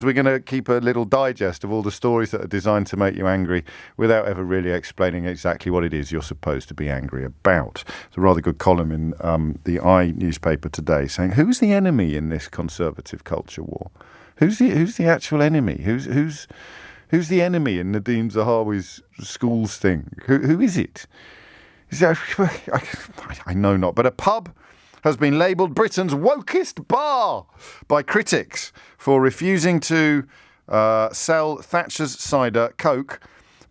We're going to keep a little digest of all the stories that are designed to make you angry without ever really explaining exactly what it is you're supposed to be angry about. It's a rather good column in the I newspaper today saying, who's the enemy in this conservative culture war? Who's the actual enemy? Who's the enemy in Nadeem Zahawi's schools thing? Who is it? I know not, but a pub has been labelled Britain's wokest bar by critics for refusing to sell Thatcher's cider Coke,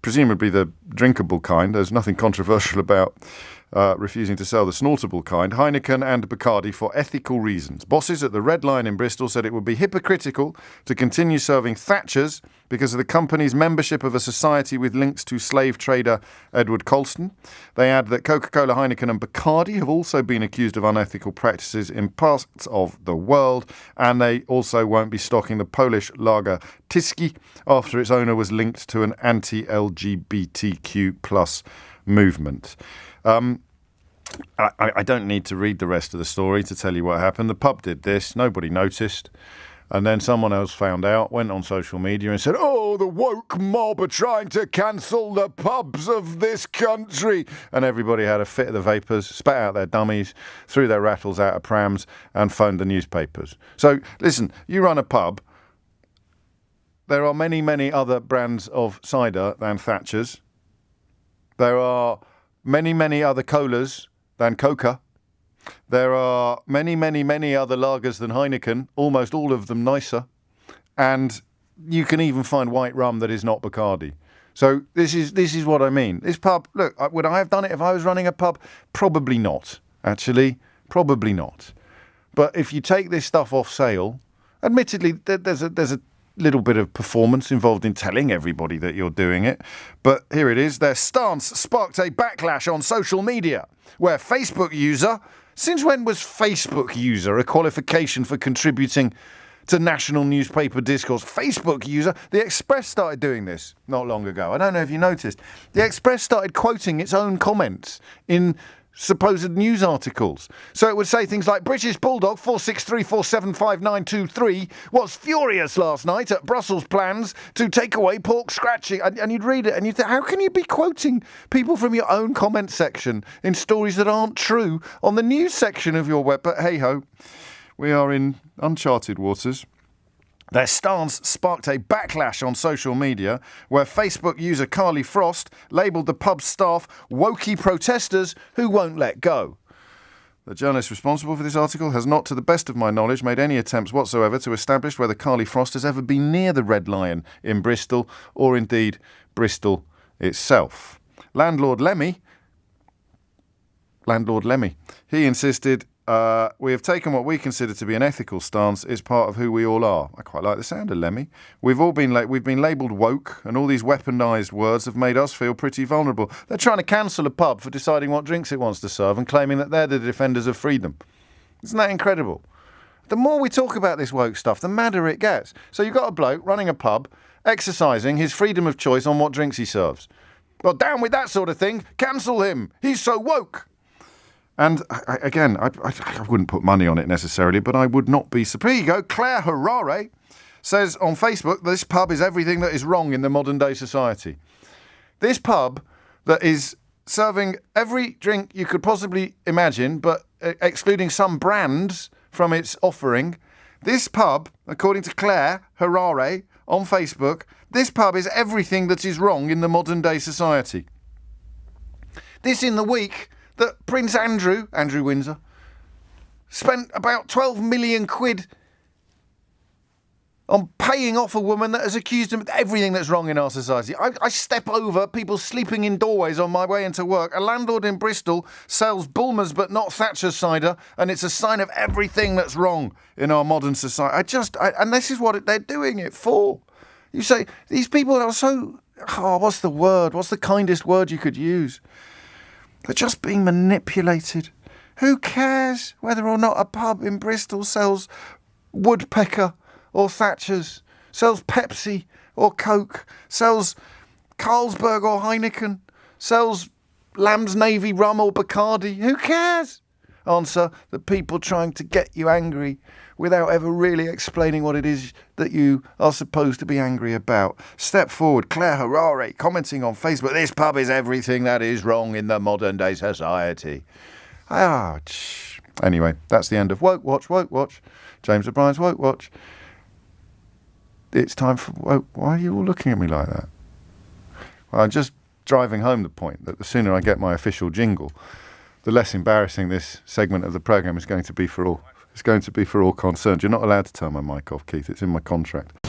presumably the drinkable kind. There's nothing controversial about refusing to sell the snortable kind, Heineken and Bacardi, for ethical reasons. Bosses at the Red Lion in Bristol said it would be hypocritical to continue serving Thatcher's because of the company's membership of a society with links to slave trader Edward Colston. They add that Coca-Cola, Heineken and Bacardi have also been accused of unethical practices in parts of the world, and they also won't be stocking the Polish lager Tyski after its owner was linked to an anti-LGBTQ plus movement. I don't need to read the rest of the story to tell you what happened. The pub did this, nobody noticed. And then someone else found out, went on social media and said, oh, the woke mob are trying to cancel the pubs of this country. And everybody had a fit of the vapours, spat out their dummies, threw their rattles out of prams and phoned the newspapers. So, listen, you run a pub. There are many, many other brands of cider than Thatcher's. There are many, many other colas than Coca. There are many, many, many other lagers than Heineken, almost all of them nicer. And you can even find white rum that is not Bacardi. So this is what I mean. This pub, look, would I have done it if I was running a pub? Probably not, actually. Probably not. But if you take this stuff off sale, admittedly, there's a little bit of performance involved in telling everybody that you're doing it. But here it is. Their stance sparked a backlash on social media, where Facebook user... Since when was Facebook user a qualification for contributing to national newspaper discourse? Facebook user. The Express started doing this not long ago. I don't know if you noticed. The Express started quoting its own comments in supposed news articles. So it would say things like, British Bulldog 463475923 was furious last night at Brussels plans to take away pork scratching. And you'd read it and you'd think, how can you be quoting people from your own comment section in stories that aren't true on the news section of your web? But hey-ho, we are in uncharted waters. Their stance sparked a backlash on social media, where Facebook user Carly Frost labelled the pub's staff wokey protesters who won't let go. The journalist responsible for this article has not, to the best of my knowledge, made any attempts whatsoever to establish whether Carly Frost has ever been near the Red Lion in Bristol, or indeed Bristol itself. Landlord Lemmy, he insisted, we have taken what we consider to be an ethical stance. It's part of who we all are. I quite like the sound of Lemmy. We've been labelled woke, and all these weaponised words have made us feel pretty vulnerable. They're trying to cancel a pub for deciding what drinks it wants to serve and claiming that they're the defenders of freedom. Isn't that incredible? The more we talk about this woke stuff, the madder it gets. So you've got a bloke running a pub, exercising his freedom of choice on what drinks he serves. Well, down with that sort of thing. Cancel him. He's so woke. And I wouldn't put money on it necessarily, but I would not be surprised. Here you go. Claire Harare says on Facebook, this pub is everything that is wrong in the modern day society. This pub that is serving every drink you could possibly imagine, but excluding some brands from its offering. This pub, according to Claire Harare on Facebook, this pub is everything that is wrong in the modern day society. This in the week that Prince Andrew Windsor, spent about 12 million quid on paying off a woman that has accused him of everything that's wrong in our society. I step over people sleeping in doorways on my way into work. A landlord in Bristol sells Bulmers but not Thatcher's cider, and it's a sign of everything that's wrong in our modern society. And this is what they're doing it for. You say, these people are so... what's the word? What's the kindest word you could use? They're just being manipulated. Who cares whether or not a pub in Bristol sells Woodpecker or Thatcher's, sells Pepsi or Coke, sells Carlsberg or Heineken, sells Lamb's Navy rum or Bacardi? Who cares? Answer, the people trying to get you angry without ever really explaining what it is that you are supposed to be angry about. Step forward, Claire Harare, commenting on Facebook, this pub is everything that is wrong in the modern day society. Anyway, that's the end of Woke Watch. Woke Watch. James O'Brien's Woke Watch. It's time for Woke. Why are you all looking at me like that? Well, I'm just driving home the point that the sooner I get my official jingle, the less embarrassing this segment of the programme is going to be for all. It's going to be for all concerned. You're not allowed to turn my mic off, Keith. It's in my contract.